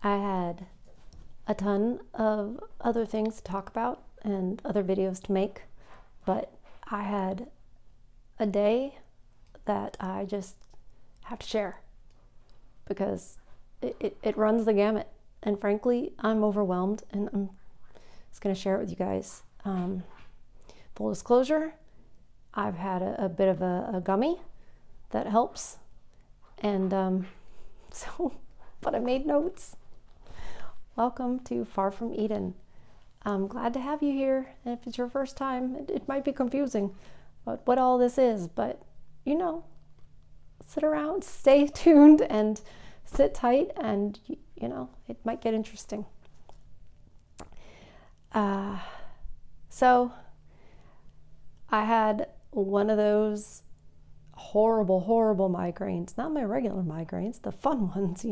I had a ton of other things to talk about and other videos to make, but I had a day that I just have to share because it runs the gamut. And frankly, I'm overwhelmed, and I'm just going to share it with you guys. Full disclosure, I've had a bit of a gummy that helps, and but I made notes. Welcome to Far From Eden. I'm glad to have you here. And if it's your first time, it might be confusing about what all this is, but sit around, stay tuned, and sit tight, and it might get interesting. So I had one of those horrible migraines, not my regular migraines, the fun ones,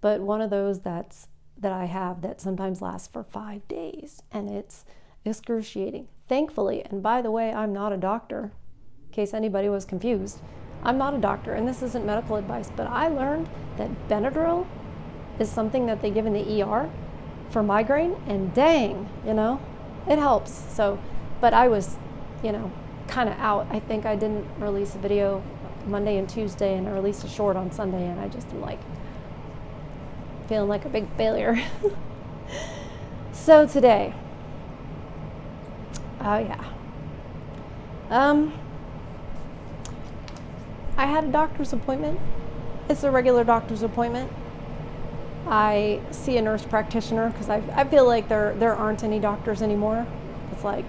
but one of those that I have that sometimes lasts for 5 days, and it's excruciating. Thankfully, and by the way, I'm not a doctor, in case anybody was confused. I'm not a doctor, and this isn't medical advice, but I learned that Benadryl is something that they give in the ER for migraine, and dang, it helps. So, but I was, kind of out. I think I didn't release a video Monday and Tuesday, and I released a short on Sunday, and I just am like feeling like a big failure. So today, I had a doctor's appointment. It's a regular doctor's appointment. I see a nurse practitioner because I feel like there aren't any doctors anymore. It's like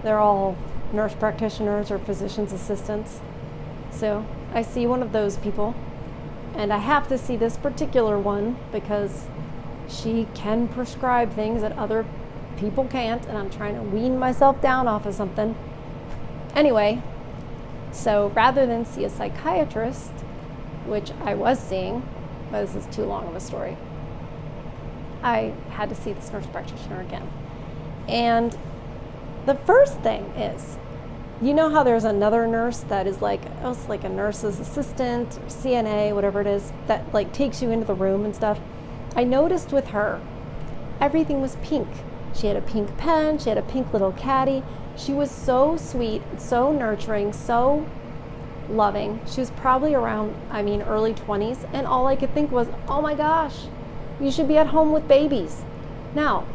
they're all nurse practitioners or physician's assistants. So I see one of those people, and I have to see this particular one because she can prescribe things that other people can't, and I'm trying to wean myself down off of something. Anyway, so rather than see a psychiatrist, which I was seeing, but this is too long of a story, I had to see this nurse practitioner again. And the first thing is, how there's another nurse that is like a nurse's assistant or CNA, whatever it is, that like takes you into the room and stuff. I noticed with her, everything was pink. She had a pink pen, she had a pink little caddy. She was so sweet, so nurturing, so loving. She was probably around, early 20s, and all I could think was, oh my gosh, you should be at home with babies. Now,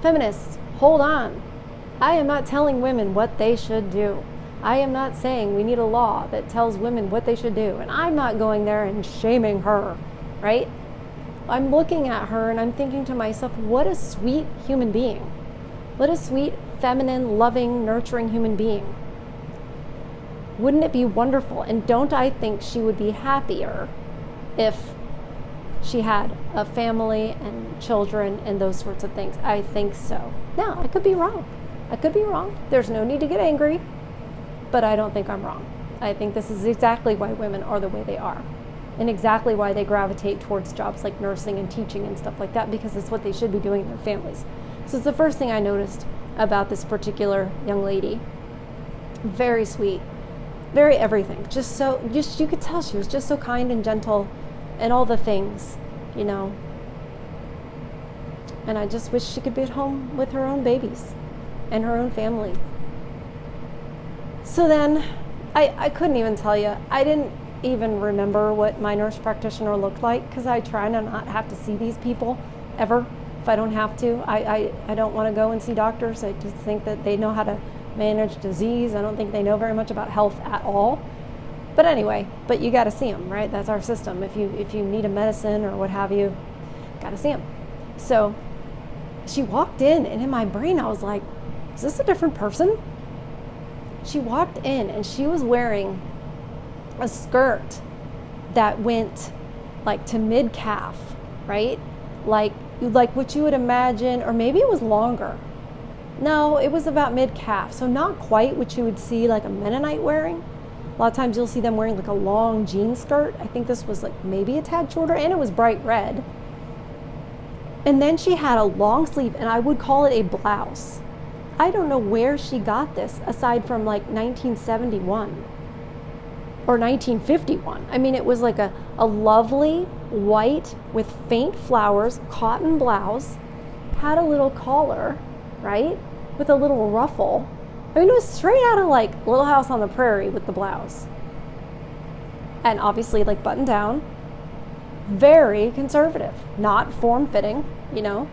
feminists, hold on. I am not telling women what they should do. I am not saying we need a law that tells women what they should do, and I'm not going there and shaming her, right? I'm looking at her and I'm thinking to myself, what a sweet human being. What a sweet, feminine, loving, nurturing human being. Wouldn't it be wonderful? And don't I think she would be happier if she had a family and children and those sorts of things? I think so. Now, I could be wrong. There's no need to get angry, but I don't think I'm wrong. I think this is exactly why women are the way they are, and exactly why they gravitate towards jobs like nursing and teaching and stuff like that, because it's what they should be doing in their families. So it's the first thing I noticed about this particular young lady. Very sweet, very everything. Just you could tell she was just so kind and gentle and all the things, And I just wish she could be at home with her own babies and her own family. So then I couldn't even tell you. I didn't even remember what my nurse practitioner looked like because I try to not have to see these people ever if I don't have to. I don't want to go and see doctors. I just think that they know how to manage disease. I don't think they know very much about health at all. But anyway, you got to see them, right? That's our system. If you need a medicine or what have you, got to see them. So she walked in, and in my brain I was like, is this a different person? She walked in and she was wearing a skirt that went like to mid-calf, right? Like what you would imagine, or maybe it was longer. No, it was about mid-calf, so not quite what you would see like a Mennonite wearing. A lot of times you'll see them wearing like a long jean skirt. I think this was like maybe a tad shorter, and it was bright red. And then she had a long sleeve, and I would call it a blouse. I don't know where she got this aside from like 1971. or 1951. I mean, it was like a lovely white with faint flowers, cotton blouse, had a little collar, right? With a little ruffle. I mean, it was straight out of like Little House on the Prairie with the blouse. And obviously like buttoned down, very conservative, not form-fitting, you know.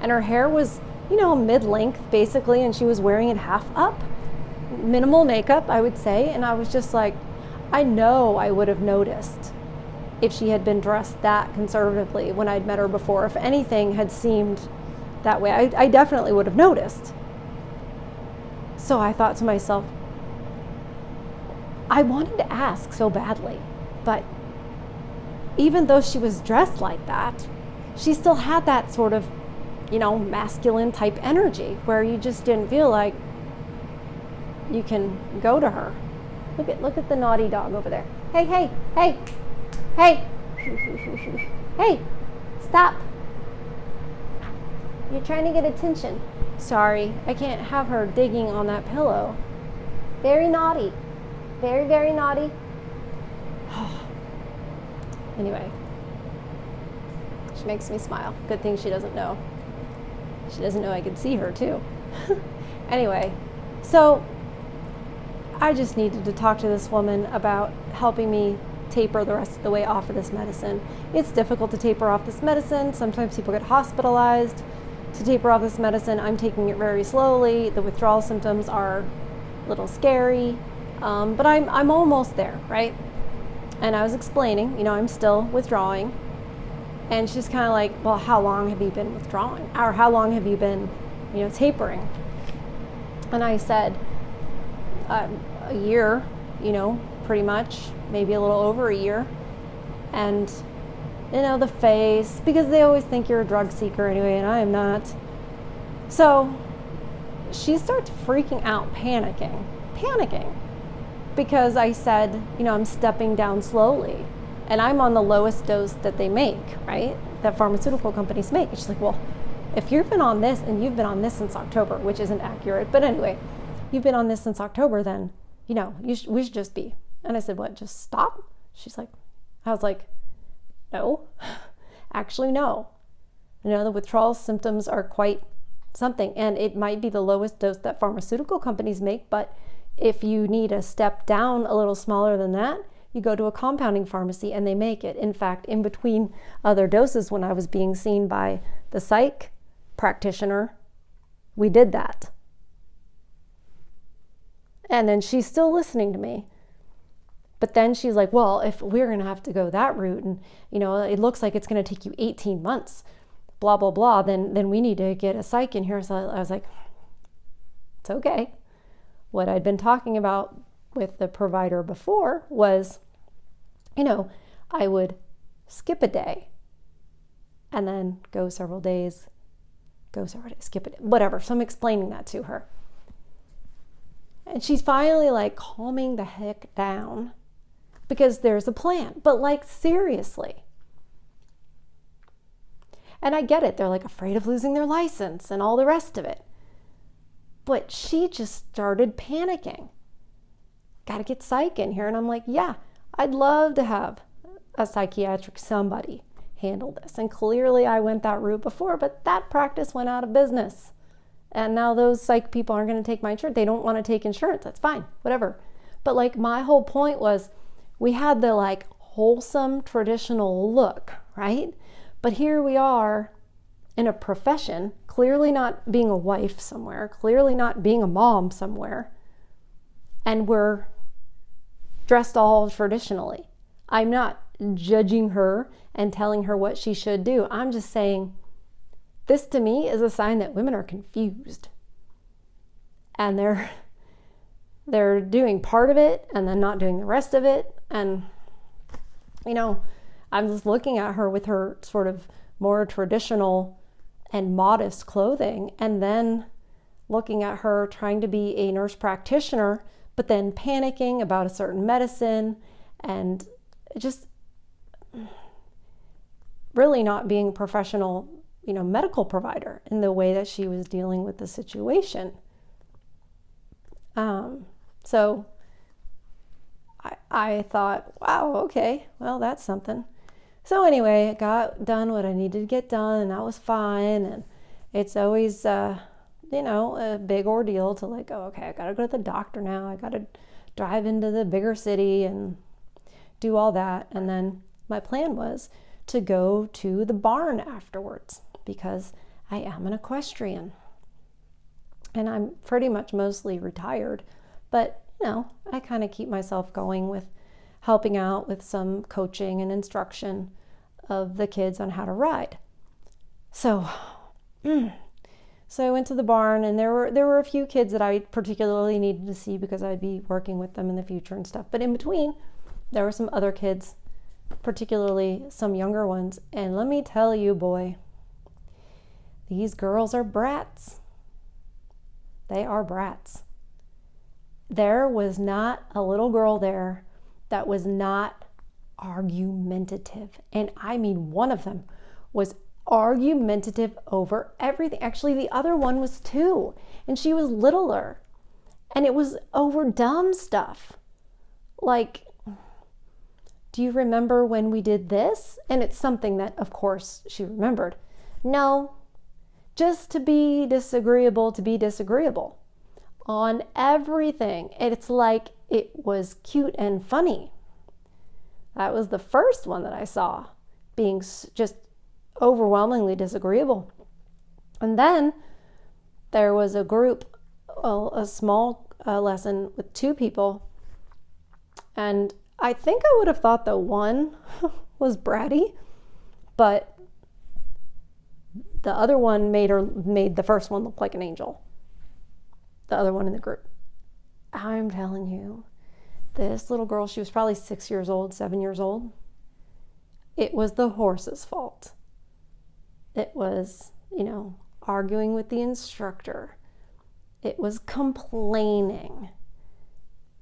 And her hair was, you know, mid-length basically, and she was wearing it half up. Minimal makeup, I would say. And I was just like, I know I would have noticed if she had been dressed that conservatively when I'd met her before. If anything had seemed that way, I definitely would have noticed. So I thought to myself, I wanted to ask so badly, but even though she was dressed like that, she still had that sort of, you know, masculine type energy where you just didn't feel like you can go to her. Look at the naughty dog over there. Hey, hey, hey, hey, hey, stop. You're trying to get attention. Sorry, I can't have her digging on that pillow. Very naughty. Very, very naughty. Anyway, she makes me smile. Good thing she doesn't know. She doesn't know I could see her too. Anyway, so I just needed to talk to this woman about helping me taper the rest of the way off of this medicine. It's difficult to taper off this medicine. Sometimes people get hospitalized to taper off this medicine. I'm taking it very slowly. The withdrawal symptoms are a little scary, but I'm almost there, right? And I was explaining, you know, I'm still withdrawing. And she's kind of like, well, how long have you been withdrawing? Or how long have you been, you know, tapering? And I said, a year, you know, pretty much, maybe a little over a year. And, you know, the face, because they always think you're a drug seeker anyway, and I am not. So she starts freaking out, panicking, because I said, you know, I'm stepping down slowly. And I'm on the lowest dose that they make, right? That pharmaceutical companies make. And she's like, well, if you've been on this and you've been on this since October, which isn't accurate, but anyway, you've been on this since October, then, you know, we should just be. And I said, what, just stop? She's like, I was like, no, actually, no. You know, the withdrawal symptoms are quite something, and it might be the lowest dose that pharmaceutical companies make, but if you need a step down a little smaller than that, you go to a compounding pharmacy and they make it. In fact, in between other doses, when I was being seen by the psych practitioner, we did that. And then she's still listening to me. But then she's like, well, if we're going to have to go that route, and, you know, it looks like it's going to take you 18 months, blah, blah, blah, then we need to get a psych in here. So I was like, it's okay. What I'd been talking about with the provider before was, you know, I would skip a day and then go several days, skip a day, whatever. So I'm explaining that to her. And she's finally like calming the heck down because there's a plan. But like, seriously. And I get it. They're like afraid of losing their license and all the rest of it. But she just started panicking. Got to get psych in here. And I'm like, yeah, I'd love to have a psychiatric somebody handle this. And clearly I went that route before, but that practice went out of business. And now those psych people aren't going to take my insurance. They don't want to take insurance. That's fine, whatever. But like, my whole point was, we had the like wholesome traditional look, right? But here we are in a profession, clearly not being a wife somewhere, clearly not being a mom somewhere, and we're dressed all traditionally. I'm not judging her and telling her what she should do. I'm just saying, this to me is a sign that women are confused. And they're doing part of it and then not doing the rest of it. And, you know, I'm just looking at her with her sort of more traditional and modest clothing, and then looking at her trying to be a nurse practitioner, but then panicking about a certain medicine and just really not being a professional, you know, medical provider in the way that she was dealing with the situation. So I thought, wow, okay, well, that's something. So anyway, I got done what I needed to get done, and that was fine. And it's always, a big ordeal to like, oh, okay, I gotta go to the doctor now. I gotta drive into the bigger city and do all that. And then my plan was to go to the barn afterwards because I am an equestrian. And I'm pretty much mostly retired, but I kind of keep myself going with helping out with some coaching and instruction of the kids on how to ride. So I went to the barn, and there were a few kids that I particularly needed to see because I'd be working with them in the future and stuff. But in between, there were some other kids, particularly some younger ones. And let me tell you, boy, these girls are brats. They are brats. There was not a little girl there that was not argumentative. And I mean, one of them was argumentative over everything. Actually, the other one was too, and she was littler. And it was over dumb stuff. Like, do you remember when we did this? And it's something that, of course, she remembered. No, just to be disagreeable on everything. It's like it was cute and funny. That was the first one that I saw being just overwhelmingly disagreeable. And then there was a group, a small lesson with two people. And I think I would have thought that one was bratty, but the other one made the first one look like an angel. The other one in the group. I'm telling you, this little girl, she was probably 7 years old. It was the horse's fault. It was, arguing with the instructor. It was complaining.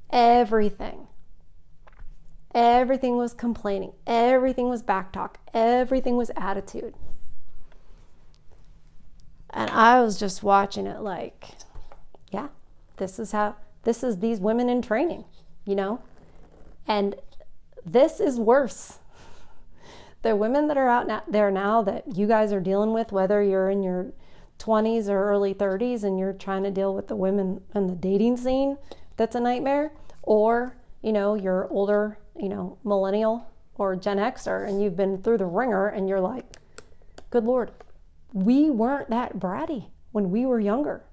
Everything was complaining. Everything was backtalk. Everything was attitude. And I was just watching it like, yeah, this is these women in training, and this is worse. The women that are out there now that you guys are dealing with, whether you're in your 20s or early 30s and you're trying to deal with the women in the dating scene, that's a nightmare, or, you're older, millennial or Gen Xer and you've been through the ringer and you're like, good Lord, we weren't that bratty when we were younger.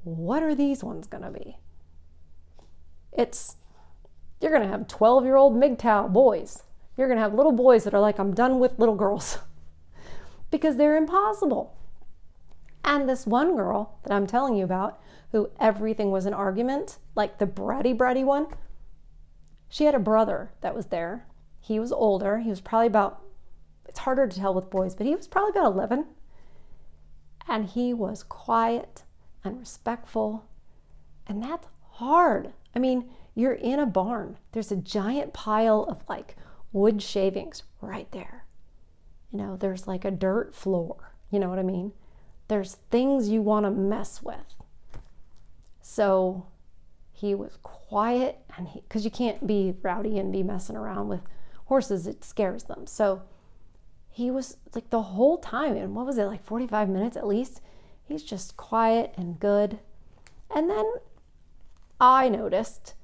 What are these ones going to be? You're going to have 12-year-old MGTOW boys. You're going to have little boys that are like, I'm done with little girls because they're impossible. And this one girl that I'm telling you about, who everything was an argument, like the bratty one, she had a brother that was there. He was older. He was probably about, it's harder to tell with boys, but he was probably about 11. And he was quiet and respectful. And that's hard. I mean, you're in a barn. There's a giant pile of like wood shavings right there. There's like a dirt floor. You know what I mean? There's things you want to mess with. So he was quiet, and because you can't be rowdy and be messing around with horses, it scares them. So he was like the whole time, and what was it, like 45 minutes at least? He's just quiet and good. And then I noticed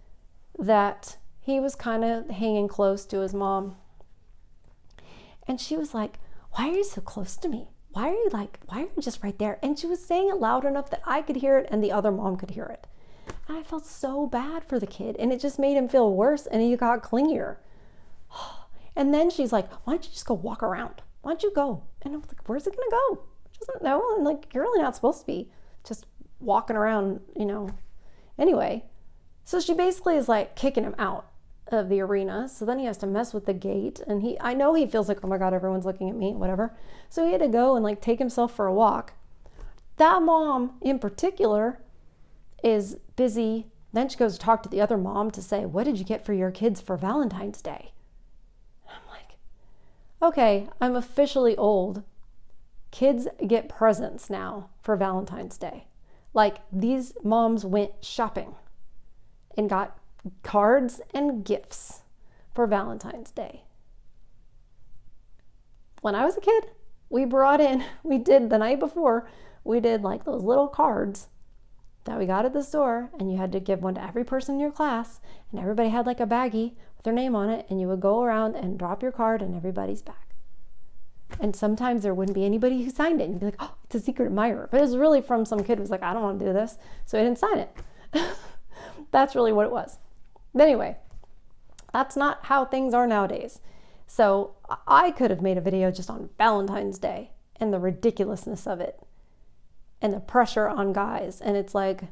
that he was kind of hanging close to his mom. And she was like, why are you so close to me? Why are you just right there? And she was saying it loud enough that I could hear it and the other mom could hear it. And I felt so bad for the kid, and it just made him feel worse, and he got clingier. And then she's like, why don't you just go walk around? Why don't you go? And I was like, where's it gonna go? She doesn't know. And like, you're really not supposed to be just walking around, Anyway, so she basically is like kicking him out of the arena. So then he has to mess with the gate, and I know he feels like, oh my God, everyone's looking at me, whatever. So he had to go and like take himself for a walk. That mom in particular is busy. Then she goes to talk to the other mom to say, what did you get for your kids for Valentine's Day? And I'm like, okay, I'm officially old. Kids get presents now for Valentine's Day. Like, these moms went shopping and got cards and gifts for Valentine's Day. When I was a kid, we did the night before, we did like those little cards that we got at the store, and you had to give one to every person in your class, and everybody had like a baggie with their name on it, and you would go around and drop your card in everybody's bag. And sometimes there wouldn't be anybody who signed it, and you'd be like, oh, it's a secret admirer. But it was really from some kid who was like, I don't want to do this, so he didn't sign it. That's really what it was. But anyway, that's not how things are nowadays. So I could have made a video just on Valentine's Day and the ridiculousness of it and the pressure on guys. And it's like,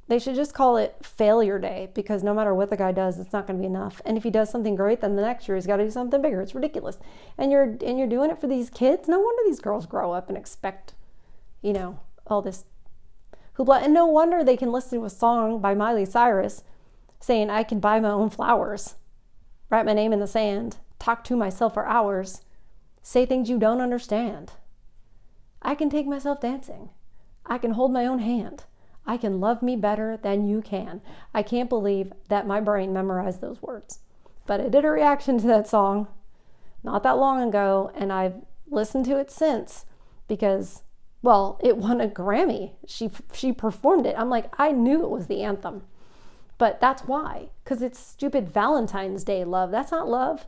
they should just call it failure day, because no matter what the guy does, it's not going to be enough. And if he does something great, then the next year he's got to do something bigger. It's ridiculous. And you're doing it for these kids. No wonder these girls grow up and expect, all this hoopla. And no wonder they can listen to a song by Miley Cyrus saying, I can buy my own flowers, write my name in the sand, talk to myself for hours, say things you don't understand. I can take myself dancing. I can hold my own hand. I can love me better than you can. I can't believe that my brain memorized those words. But I did a reaction to that song not that long ago, and I've listened to it since because, well, it won a Grammy. She performed it. I'm like, I knew it was the anthem. But that's why, because it's stupid Valentine's Day love. That's not love.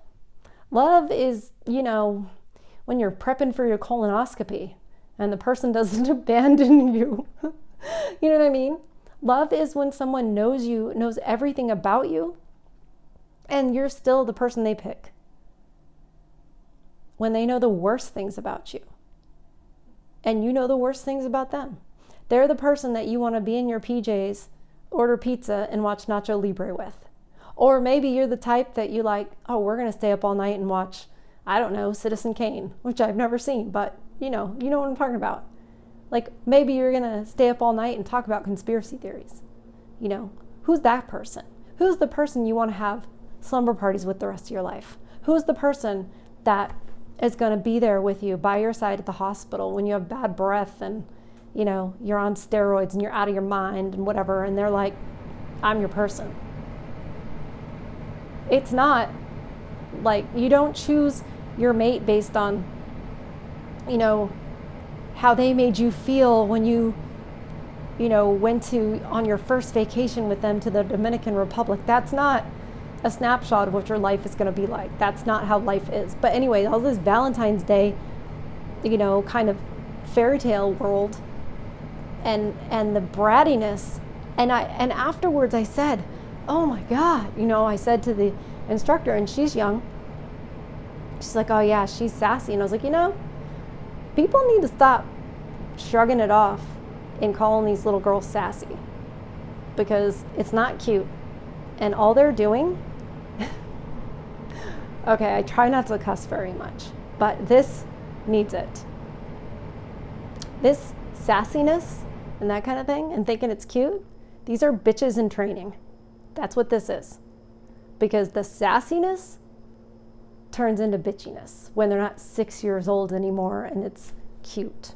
Love is, when you're prepping for your colonoscopy and the person doesn't abandon you. You know what I mean? Love is when someone knows you, knows everything about you, and you're still the person they pick. When they know the worst things about you, and you know the worst things about them. They're the person that you want to be in your PJs, order pizza, and watch Nacho Libre with. Or maybe you're the type that you like, oh, we're going to stay up all night and watch, I don't know, Citizen Kane, which I've never seen, but you know what I'm talking about. Like, maybe you're going to stay up all night and talk about conspiracy theories. Who's that person? Who's the person you want to have slumber parties with the rest of your life? Who's the person that is going to be there with you by your side at the hospital when you have bad breath and, you're on steroids and you're out of your mind and whatever, and they're like, I'm your person. It's not like you don't choose your mate based on, how they made you feel when you went on your first vacation with them to the Dominican Republic. That's not a snapshot of what your life is going to be like. That's not how life is. But anyway, all this Valentine's Day, kind of fairy tale world and the brattiness. And afterwards I said, oh my God, I said to the instructor, and she's young. She's like, oh yeah, she's sassy. And I was like, people need to stop shrugging it off and calling these little girls sassy, because it's not cute. And all they're doing, okay, I try not to cuss very much, but this needs it. This sassiness and that kind of thing, and thinking it's cute, these are bitches in training. That's what this is. Because the sassiness turns into bitchiness when they're not 6 years old anymore and it's cute.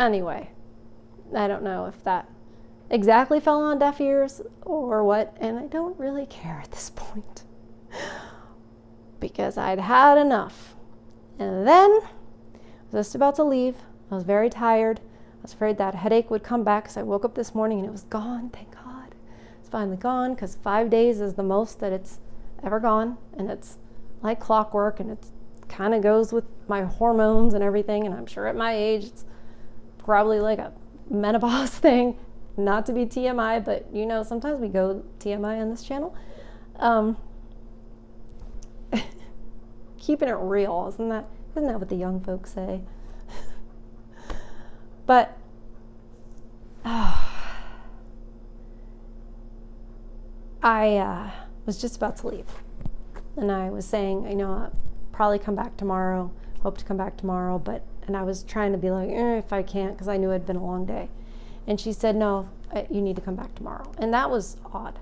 Anyway, I don't know if that exactly fell on deaf ears or what, and I don't really care at this point because I'd had enough. And then I was just about to leave. I was very tired. I was afraid that headache would come back because I woke up this morning and it was gone. Thank God. It's finally gone, because 5 days is the most that it's ever gone, and it's like clockwork, and it's kind of goes with my hormones and everything, and I'm sure at my age it's probably like a menopause thing. Not to be TMI, but sometimes we go TMI on this channel. Keeping it real, isn't that what the young folks say? But I was just about to leave, and I was saying, I'll probably come back tomorrow, hope to come back tomorrow, and I was trying to be like, if I can't, because I knew it'd been a long day. And she said, no, you need to come back tomorrow. And that was odd.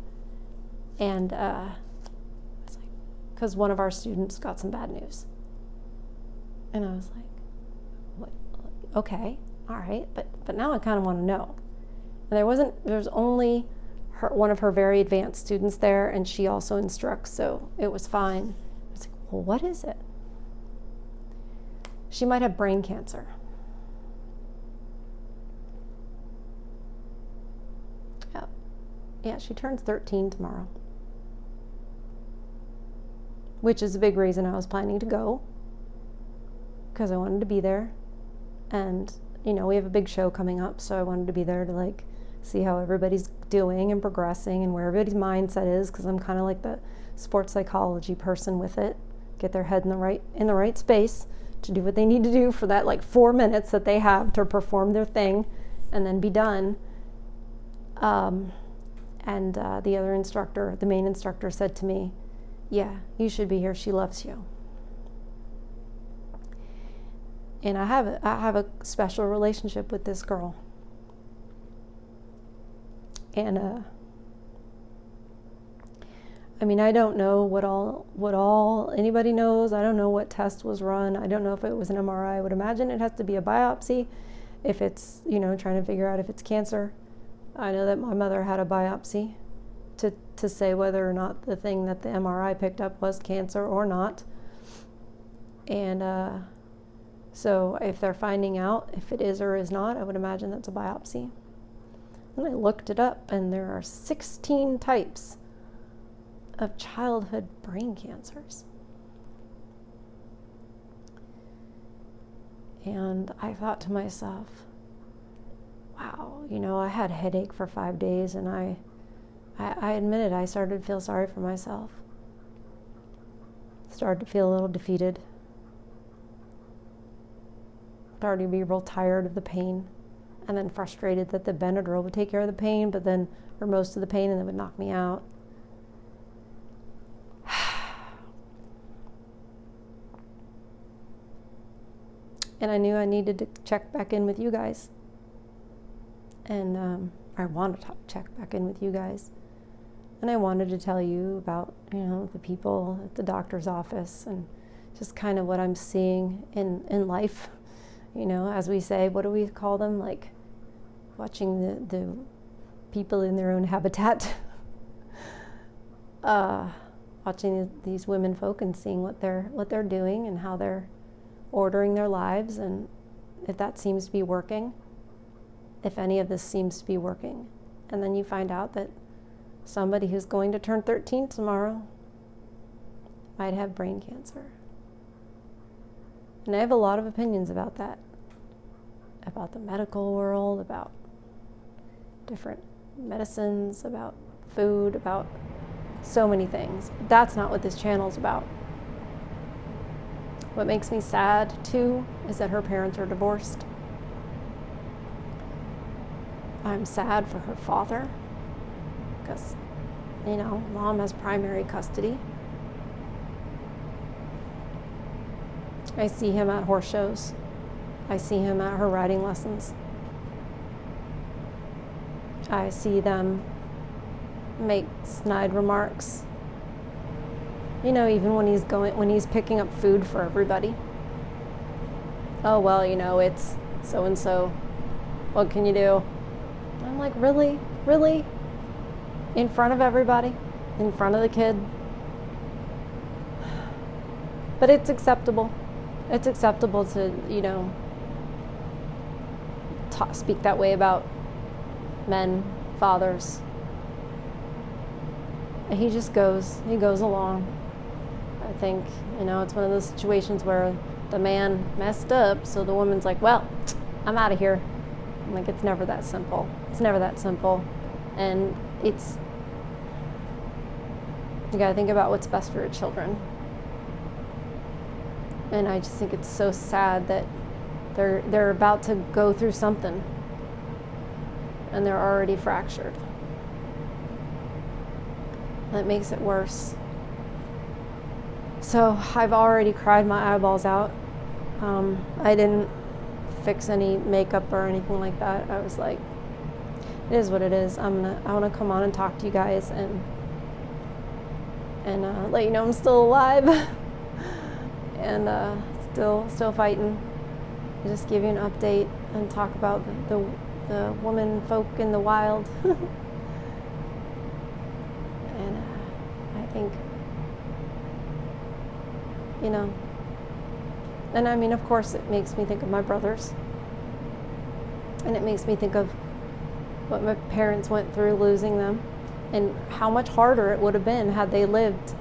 And it's like, because one of our students got some bad news. And I was like, what? Okay, all right, but now I kind of want to know. And there was only one of her very advanced students there, and she also instructs, so it was fine. I was like, well, what is it? She might have brain cancer. Yeah, she turns 13 tomorrow, which is a big reason I was planning to go, because I wanted to be there. And, you know, we have a big show coming up, so I wanted to be there to, like, see how everybody's doing and progressing and where everybody's mindset is, because I'm kind of like the sports psychology person with it. Get their head in the right space to do what they need to do for that, like, 4 minutes that they have to perform their thing and then be done. And the other instructor, the main instructor, said to me, yeah, you should be here. She loves you. And I have a special relationship with this girl. And I mean, I don't know what all anybody knows. I don't know what test was run. I don't know if it was an MRI. I would imagine it has to be a biopsy if it's, you know, trying to figure out if it's cancer. I know that my mother had a biopsy to say whether or not the thing that the MRI picked up was cancer or not. And so if they're finding out if it is or is not, I would imagine that's a biopsy. And I looked it up, and there are 16 types of childhood brain cancers. And I thought to myself, wow, you know, I had a headache for 5 days, and I admitted I started to feel sorry for myself. Started to feel a little defeated. Started to be real tired of the pain, and then frustrated that the Benadryl would take care of the pain, but then, or most of the pain, and it would knock me out. And I knew I needed to check back in with you guys. And I wanted to check back in with you guys. And I wanted to tell you about, you know, the people at the doctor's office and just kind of what I'm seeing in life. You know, as we say, what do we call them? Like watching the people in their own habitat. Watching these women folk and seeing what they're doing and how they're ordering their lives, and if that seems to be working, if any of this seems to be working. And then you find out that somebody who's going to turn 13 tomorrow might have brain cancer. And I have a lot of opinions about that, about the medical world, about different medicines, about food, about so many things. But that's not what this channel's about. What makes me sad, too, is that her parents are divorced. I'm sad for her father, because, you know, mom has primary custody. I see him at horse shows. I see him at her riding lessons. I see them make snide remarks. You know, even when he's picking up food for everybody. Oh, well, you know, it's so-and-so. What can you do? I'm like, really? Really? In front of everybody? In front of the kid? But it's acceptable. It's acceptable to, you know, speak that way about men, fathers. He just goes along. I think, you know, it's one of those situations where the man messed up, so the woman's like, well, I'm out of here. I'm like, it's never that simple. It's never that simple. And you gotta think about what's best for your children. And I just think it's so sad that they're about to go through something and they're already fractured. That makes it worse. So I've already cried my eyeballs out. I didn't fix any makeup or anything like that. I was like, it is what it is. I want to come on and talk to you guys and let you know I'm still alive and still fighting. Just give you an update and talk about the woman folk in the wild. think, you know, and I mean, of course, it makes me think of my brothers. And it makes me think of what my parents went through losing them and how much harder it would have been had they lived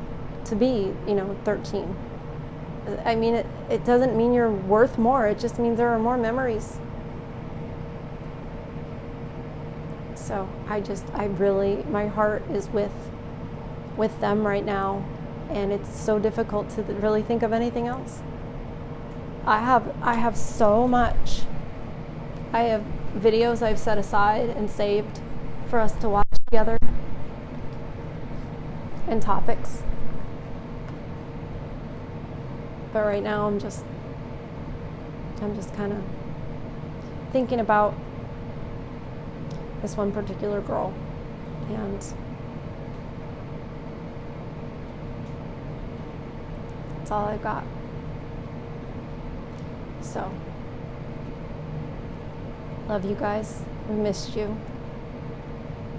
to be, 13. I mean, it doesn't mean you're worth more. It just means there are more memories. So my heart is with them right now. And it's so difficult to really think of anything else. I have so much. I have videos I've set aside and saved for us to watch together, and topics. But right now I'm just kind of thinking about this one particular girl, and that's all I've got. So, love you guys. We missed you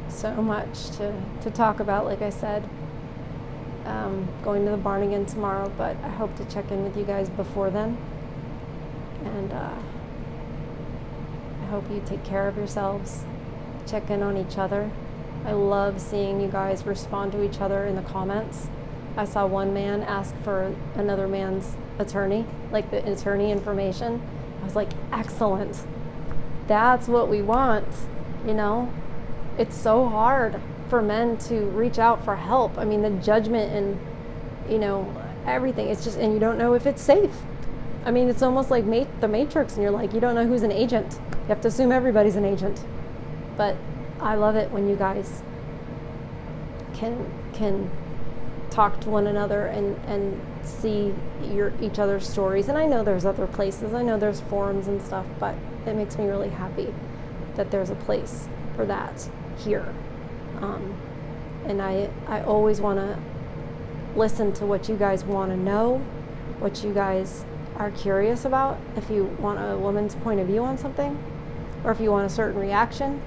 so much to talk about, like I said. Going to the barn again tomorrow, but I hope to check in with you guys before then. And I hope you take care of yourselves. Check in on each other. I love seeing you guys respond to each other in the comments. I saw one man ask for another man's attorney, like the attorney information. I was like, excellent. That's what we want, It's so hard for men to reach out for help. I mean, the judgment and, everything. It's just, and you don't know if it's safe. I mean, it's almost like the Matrix, and you're like, you don't know who's an agent. You have to assume everybody's an agent. But I love it when you guys can talk to one another and see each other's stories. And I know there's other places. I know there's forums and stuff, but it makes me really happy that there's a place for that here. And I always want to listen to what you guys want to know, what you guys are curious about. If you want a woman's point of view on something, or if you want a certain reaction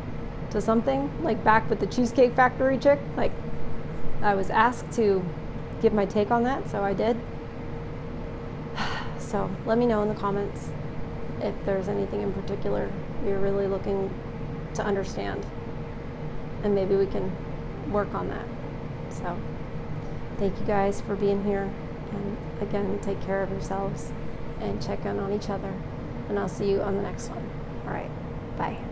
to something, like back with the Cheesecake Factory chick, like I was asked to give my take on that, so I did. So let me know in the comments if there's anything in particular you're really looking to understand, and maybe we can work on that. So thank you guys for being here, and again, take care of yourselves and check in on each other, and I'll see you on the next one. All right, bye.